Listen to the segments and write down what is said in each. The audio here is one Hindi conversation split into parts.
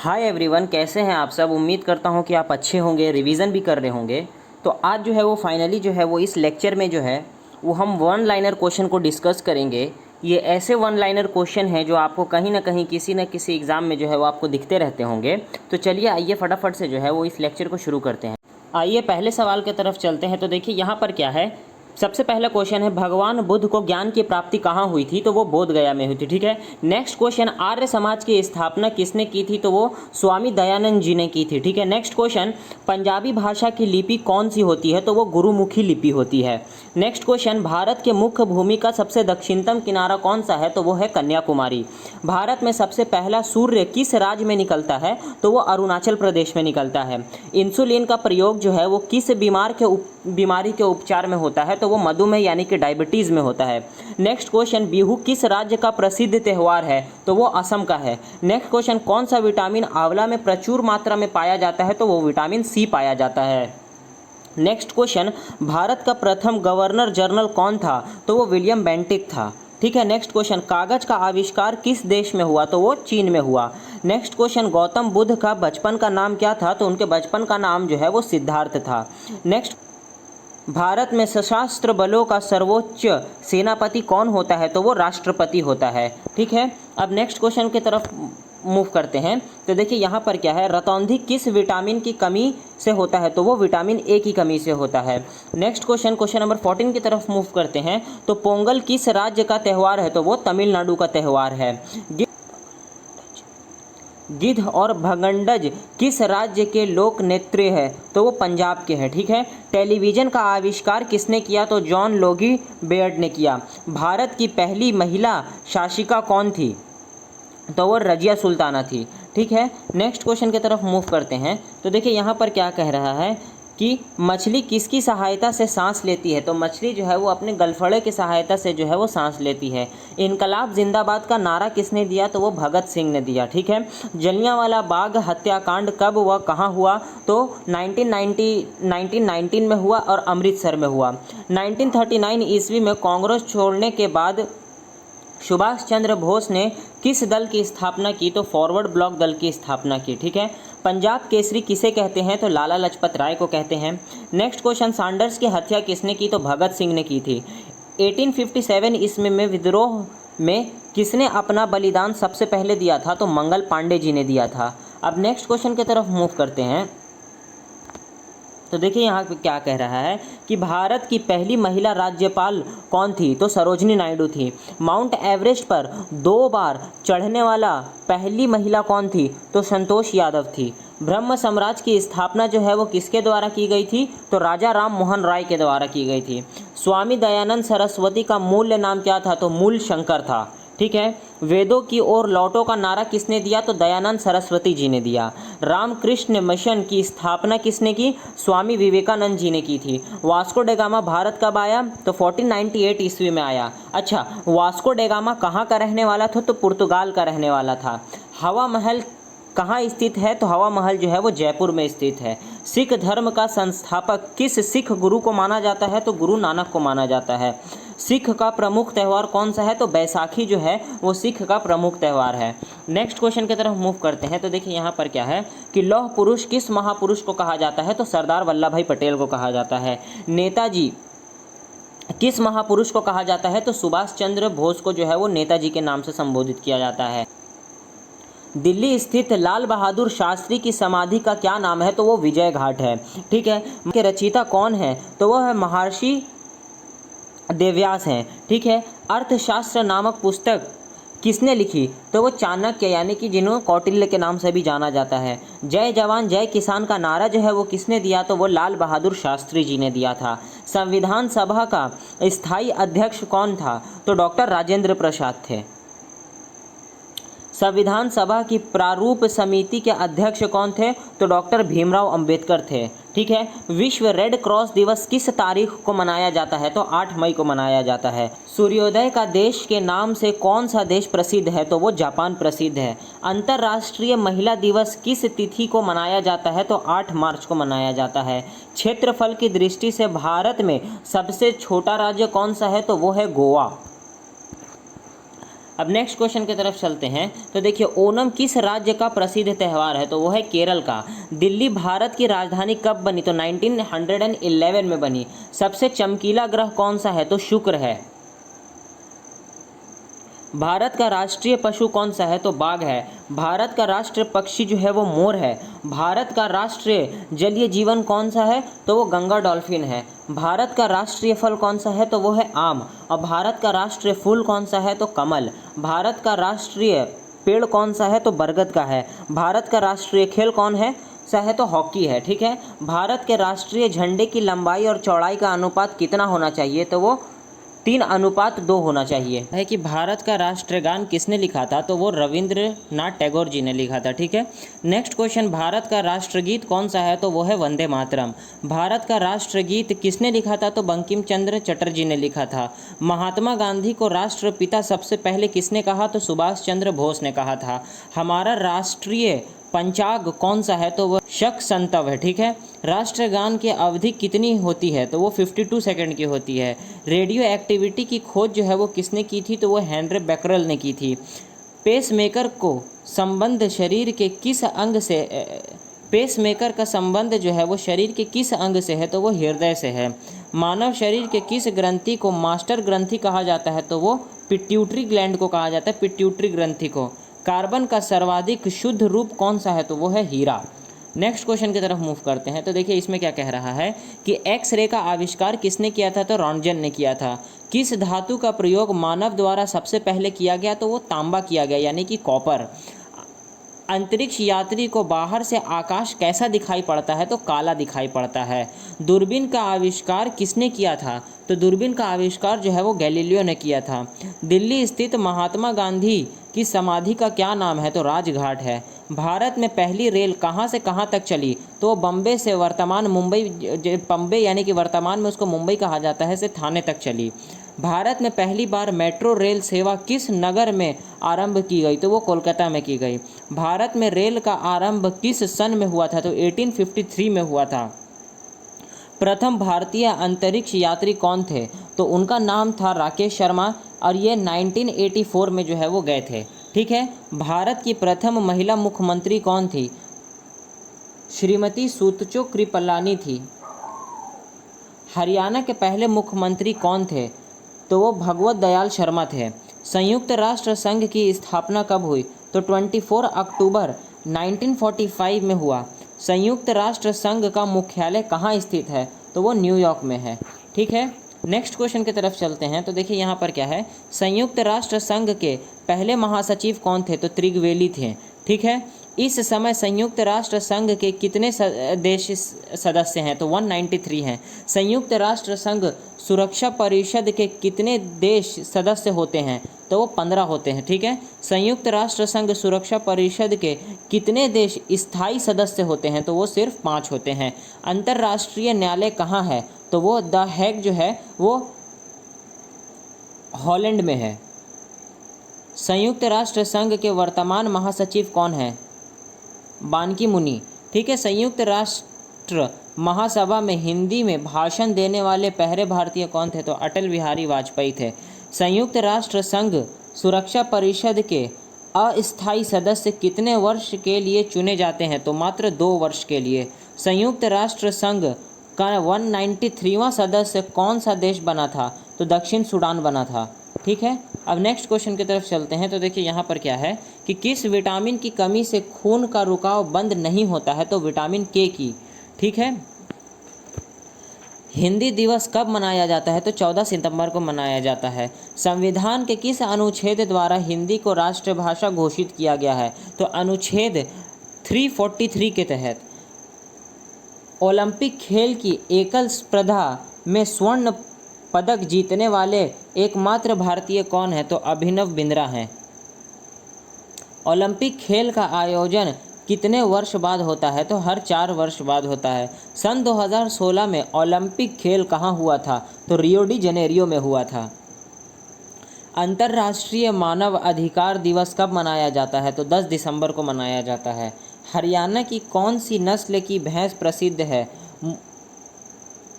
हाय एवरीवन, कैसे हैं आप सब। उम्मीद करता हूं कि आप अच्छे होंगे, रिवीजन भी कर रहे होंगे। तो आज जो है वो फाइनली जो है वो इस लेक्चर में जो है वो हम वन लाइनर क्वेश्चन को डिस्कस करेंगे। ये ऐसे वन लाइनर क्वेश्चन हैं जो आपको कहीं ना कहीं किसी न किसी एग्ज़ाम में जो है वो आपको दिखते रहते होंगे। तो चलिए आइए फटाफट से जो है वो इस लेक्चर को शुरू करते हैं। आइए पहले सवाल की तरफ चलते हैं। तो देखिए यहाँ पर क्या है, सबसे पहला क्वेश्चन है भगवान बुद्ध को ज्ञान की प्राप्ति कहाँ हुई थी, तो वो बोध गया में हुई थी। ठीक है। नेक्स्ट क्वेश्चन, आर्य समाज की स्थापना किसने की थी, तो वो स्वामी दयानंद जी ने की थी। ठीक है। नेक्स्ट क्वेश्चन, पंजाबी भाषा की लिपि कौन सी होती है, तो वो गुरुमुखी लिपि होती है। नेक्स्ट क्वेश्चन, भारत के मुख्य भूमि का सबसे दक्षिणतम किनारा कौन सा है, तो वो है कन्याकुमारी। भारत में सबसे पहला सूर्य किस राज्य में निकलता है, तो वो अरुणाचल प्रदेश में निकलता है। इंसुलिन का प्रयोग जो है वो किस बीमारी के उपचार में होता है, तो वो मधुमेह यानी कि डायबिटीज़ में होता है। नेक्स्ट क्वेश्चन, बिहू किस राज्य का प्रसिद्ध त्यौहार है, तो वो असम का है। नेक्स्ट क्वेश्चन, कौन सा विटामिन आंवला में प्रचुर मात्रा में पाया जाता है, तो वो विटामिन सी पाया जाता है। नेक्स्ट क्वेश्चन, भारत का प्रथम गवर्नर जनरल कौन था, तो वो विलियम बेंटिक था। ठीक है। नेक्स्ट क्वेश्चन, कागज का आविष्कार किस देश में हुआ, तो वो चीन में हुआ। नेक्स्ट क्वेश्चन, गौतम बुद्ध का बचपन का नाम क्या था, तो उनके बचपन का नाम जो है वो सिद्धार्थ था। नेक्स्ट, भारत में सशस्त्र बलों का सर्वोच्च सेनापति कौन होता है, तो वो राष्ट्रपति होता है। ठीक है। अब नेक्स्ट क्वेश्चन की तरफ मूव करते हैं। तो देखिए यहाँ पर क्या है, रतौंधी किस विटामिन की कमी से होता है, तो वो विटामिन ए की कमी से होता है। नेक्स्ट क्वेश्चन, क्वेश्चन नंबर 14 की तरफ मूव करते हैं। तो पोंगल किस राज्य का त्यौहार है, तो वो तमिलनाडु का त्यौहार है। गिद्ध और भगंडज किस राज्य के लोक नृत्य है, तो वो पंजाब के हैं। ठीक है। टेलीविज़न का आविष्कार किसने किया, तो जॉन लोगी बेयर्ड ने किया। भारत की पहली महिला शासिका कौन थी, तो वो रजिया सुल्ताना थी। ठीक है। नेक्स्ट क्वेश्चन की तरफ मूव करते हैं। तो देखिए यहाँ पर क्या कह रहा है कि मछली किसकी सहायता से सांस लेती है, तो मछली जो है वो अपने गलफड़े की सहायता से जो है वो सांस लेती है। इनकलाब जिंदाबाद का नारा किसने दिया, तो वो भगत सिंह ने दिया। ठीक है। जलियांवाला बाग हत्याकांड कब व कहाँ हुआ, तो 1919 में हुआ और अमृतसर में हुआ। 1939 ईस्वी में कांग्रेस छोड़ने के बाद सुभाष चंद्र बोस ने किस दल की स्थापना की, तो फॉरवर्ड ब्लॉक दल की स्थापना की। ठीक है। पंजाब केसरी किसे कहते हैं, तो लाला लाजपत राय को कहते हैं। नेक्स्ट क्वेश्चन, सैंडर्स की हत्या किसने की, तो भगत सिंह ने की थी। 1857 ईस्वी में विद्रोह में किसने अपना बलिदान सबसे पहले दिया था, तो मंगल पांडे जी ने दिया था। अब नेक्स्ट क्वेश्चन की तरफ मूव करते हैं। तो देखिए यहाँ पे क्या कह रहा है कि भारत की पहली महिला राज्यपाल कौन थी, तो सरोजनी नायडू थी। माउंट एवरेस्ट पर 2 बार चढ़ने वाला पहली महिला कौन थी, तो संतोष यादव थी। ब्रह्म साम्राज्य की स्थापना जो है वो किसके द्वारा की गई थी, तो राजा राम मोहन राय के द्वारा की गई थी। स्वामी दयानंद सरस्वती का मूल नाम क्या था, तो मूल शंकर था। ठीक है। वेदों की ओर लौटो का नारा किसने दिया, तो दयानंद सरस्वती जी ने दिया। रामकृष्ण मिशन की स्थापना किसने की, स्वामी विवेकानंद जी ने की थी। वास्को डेगामा भारत कब आया, तो 1498 ईस्वी में आया। अच्छा, वास्को डेगामा कहाँ का रहने वाला था, तो पुर्तगाल का रहने वाला था। हवा महल कहाँ स्थित है, तो हवा महल जो है वो जयपुर में स्थित है। सिख धर्म का संस्थापक किस सिख गुरु को माना जाता है, तो गुरु नानक को माना जाता है। सिख का प्रमुख त्यौहार कौन सा है, तो बैसाखी जो है वो सिख का प्रमुख त्यौहार है। नेक्स्ट क्वेश्चन की तरफ मूव करते हैं। तो देखिए यहाँ पर क्या है कि लौह पुरुष किस महापुरुष को कहा जाता है, तो सरदार वल्लभ भाई पटेल को कहा जाता है। नेताजी किस महापुरुष को कहा जाता है, तो सुभाष चंद्र बोस को जो है वो नेताजी के नाम से संबोधित किया जाता है। दिल्ली स्थित लाल बहादुर शास्त्री की समाधि का क्या नाम है, तो वो विजय घाट है। ठीक है। के रचयिता कौन है, तो वो है महर्षि देवव्यास हैं। ठीक है। अर्थशास्त्र नामक पुस्तक किसने लिखी, तो वो चाणक्य यानी कि जिन्हों कौटिल्य के नाम से भी जाना जाता है। जय जवान जय किसान का नारा जो है वो किसने दिया, तो वो लाल बहादुर शास्त्री जी ने दिया था। संविधान सभा का स्थायी अध्यक्ष कौन था, तो डॉक्टर राजेंद्र प्रसाद थे। संविधान सभा की प्रारूप समिति के अध्यक्ष कौन थे, तो डॉक्टर भीमराव अंबेडकर थे। ठीक है। विश्व रेड क्रॉस दिवस किस तारीख को मनाया जाता है, तो 8 मई को मनाया जाता है। सूर्योदय का देश के नाम से कौन सा देश प्रसिद्ध है, तो वो जापान प्रसिद्ध है। अंतर्राष्ट्रीय महिला दिवस किस तिथि को मनाया जाता है, तो 8 मार्च को मनाया जाता है। क्षेत्रफल की दृष्टि से भारत में सबसे छोटा राज्य कौन सा है, तो वो है गोवा। अब नेक्स्ट क्वेश्चन की तरफ चलते हैं। तो देखिए ओणम किस राज्य का प्रसिद्ध त्यौहार है? तो वो है केरल का। दिल्ली भारत की राजधानी कब बनी? तो 1911 में बनी। सबसे चमकीला ग्रह कौन सा है? तो शुक्र है। भारत का राष्ट्रीय पशु कौन सा है? तो बाघ है। भारत का राष्ट्रीय पक्षी जो है वो मोर है। भारत का राष्ट्रीय जलीय जीवन कौन सा है? तो वो गंगा डॉल्फिन है। भारत का राष्ट्रीय फल कौन सा है? तो वो है आम। और भारत का राष्ट्रीय फूल कौन सा है? तो कमल। भारत का राष्ट्रीय पेड़ कौन सा है? तो बरगद का है। भारत का राष्ट्रीय खेल कौन है सा है? तो हॉकी है। ठीक है। भारत के राष्ट्रीय झंडे की लंबाई और चौड़ाई का अनुपात कितना होना चाहिए? तो वो 3:2 होना चाहिए। है कि भारत का राष्ट्रगान किसने लिखा था? तो वो रविंद्रनाथ टैगोर जी ने लिखा था। ठीक है। नेक्स्ट क्वेश्चन, भारत का राष्ट्रगीत कौन सा है? तो वो है वंदे मातरम। भारत का राष्ट्रगीत किसने लिखा था? तो बंकिम चंद्र चटर्जी ने लिखा था। महात्मा गांधी को राष्ट्रपिता सबसे पहले किसने कहा? तो सुभाष चंद्र बोस ने कहा था। हमारा राष्ट्रीय पंचांग कौन सा है? तो वह शक संतव है। ठीक है। राष्ट्रगान की अवधि कितनी होती है? तो वो 52 सेकंड की होती है। रेडियो एक्टिविटी की खोज जो है वो किसने की थी? तो वो हेनरी बेकरेल ने की थी। पेसमेकर को संबंध शरीर के किस अंग से पेसमेकर का संबंध जो है वो शरीर के किस अंग से है? तो वो हृदय से है। मानव शरीर के किस ग्रंथि को मास्टर ग्रंथि कहा जाता है? तो वो पिट्यूटरी ग्लैंड को कहा जाता है, पिट्यूटरी ग्रंथि को। कार्बन का सर्वाधिक शुद्ध रूप कौन सा है? तो वो है हीरा। नेक्स्ट क्वेश्चन की तरफ मूव करते हैं। तो देखिए इसमें क्या कह रहा है कि एक्सरे का आविष्कार किसने किया था? तो रॉन्टगन ने किया था। किस धातु का प्रयोग मानव द्वारा सबसे पहले किया गया? तो वो तांबा किया गया, यानी कि कॉपर। अंतरिक्ष यात्री को बाहर से आकाश कैसा दिखाई पड़ता है? तो काला दिखाई पड़ता है। दूरबीन का आविष्कार किसने किया था? तो दूरबीन का आविष्कार जो है वो गैलीलियो ने किया था। दिल्ली स्थित महात्मा गांधी की समाधि का क्या नाम है? तो राजघाट है। भारत में पहली रेल कहाँ से कहाँ तक चली? तो बम्बे से वर्तमान मुंबई, बम्बे यानी कि वर्तमान में उसको मुंबई कहा जाता है, से थाने तक चली। भारत में पहली बार मेट्रो रेल सेवा किस नगर में आरंभ की गई? तो वो कोलकाता में की गई। भारत में रेल का आरंभ किस सन में हुआ था? तो 1853 में हुआ था। प्रथम भारतीय अंतरिक्ष यात्री कौन थे? तो उनका नाम था राकेश शर्मा और ये 1984 में जो है वो गए थे। ठीक है। भारत की प्रथम महिला मुख्यमंत्री कौन थी? श्रीमती सुतचो कृपलानी थी। हरियाणा के पहले मुख्यमंत्री कौन थे? तो वो भगवत दयाल शर्मा थे। संयुक्त राष्ट्र संघ की स्थापना कब हुई? तो 24 अक्टूबर 1945 में हुआ। संयुक्त राष्ट्र संघ का मुख्यालय कहाँ स्थित है? तो वो न्यूयॉर्क में है। ठीक है। नेक्स्ट क्वेश्चन की तरफ चलते हैं। तो देखिए यहाँ पर क्या है, संयुक्त राष्ट्र संघ के पहले महासचिव कौन थे? तो त्रिगवेली थे। ठीक है। इस समय संयुक्त राष्ट्र संघ के कितने देश सदस्य हैं? तो 193 हैं। संयुक्त राष्ट्र संघ सुरक्षा परिषद के कितने देश सदस्य होते हैं? तो वो 15 होते हैं। ठीक है। संयुक्त राष्ट्र संघ सुरक्षा परिषद के कितने देश स्थायी सदस्य होते हैं? तो वो सिर्फ 5 होते हैं। अंतर्राष्ट्रीय न्यायालय कहाँ है? तो वो द हेग जो है वो हॉलैंड में है। संयुक्त राष्ट्र संघ के वर्तमान महासचिव कौन है? बान की मुनी। ठीक है। संयुक्त राष्ट्र महासभा में हिंदी में भाषण देने वाले पहले भारतीय कौन थे? तो अटल बिहारी वाजपेयी थे। संयुक्त राष्ट्र संघ सुरक्षा परिषद के अस्थायी सदस्य कितने वर्ष के लिए चुने जाते हैं? तो मात्र 2 वर्ष के लिए। संयुक्त राष्ट्र संघ का 193वां सदस्य कौन सा देश बना था? तो दक्षिण सूडान बना था। ठीक है। अब नेक्स्ट क्वेश्चन की तरफ चलते हैं। तो देखिए यहाँ पर क्या है कि किस विटामिन की कमी से खून का रुकाव बंद नहीं होता है? तो विटामिन के की। ठीक है। हिंदी दिवस कब मनाया जाता है? तो 14 सितंबर को मनाया जाता है। संविधान के किस अनुच्छेद द्वारा हिंदी को राष्ट्रभाषा घोषित किया गया है? तो अनुच्छेद 343 के तहत। ओलंपिक खेल की एकल स्पर्धा में स्वर्ण पदक जीतने वाले एकमात्र भारतीय कौन है? तो अभिनव बिंद्रा हैं। ओलंपिक खेल का आयोजन कितने वर्ष बाद होता है? तो हर 4 वर्ष बाद होता है। सन 2016 में ओलंपिक खेल कहाँ हुआ था? तो रियो डी जनेरियो में हुआ था। अंतर्राष्ट्रीय मानव अधिकार दिवस कब मनाया जाता है? तो 10 दिसंबर को मनाया जाता है। हरियाणा की कौन सी नस्ल की भैंस प्रसिद्ध है?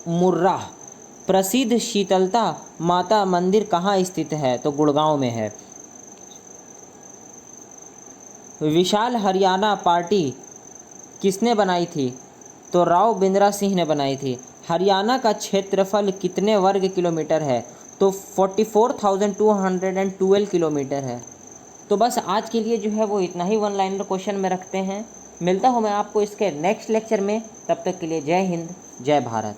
मुर्राह। प्रसिद्ध शीतलता माता मंदिर कहाँ स्थित है? तो गुड़गांव में है। विशाल हरियाणा पार्टी किसने बनाई थी? तो राव बिंद्रा सिंह ने बनाई थी। हरियाणा का क्षेत्रफल कितने वर्ग किलोमीटर है? तो 44,212 किलोमीटर है। तो बस आज के लिए जो है वो इतना ही वन लाइनर क्वेश्चन में रखते हैं। मिलता हूँ मैं आपको इसके नेक्स्ट लेक्चर में, तब तक के लिए जय हिंद, जय भारत।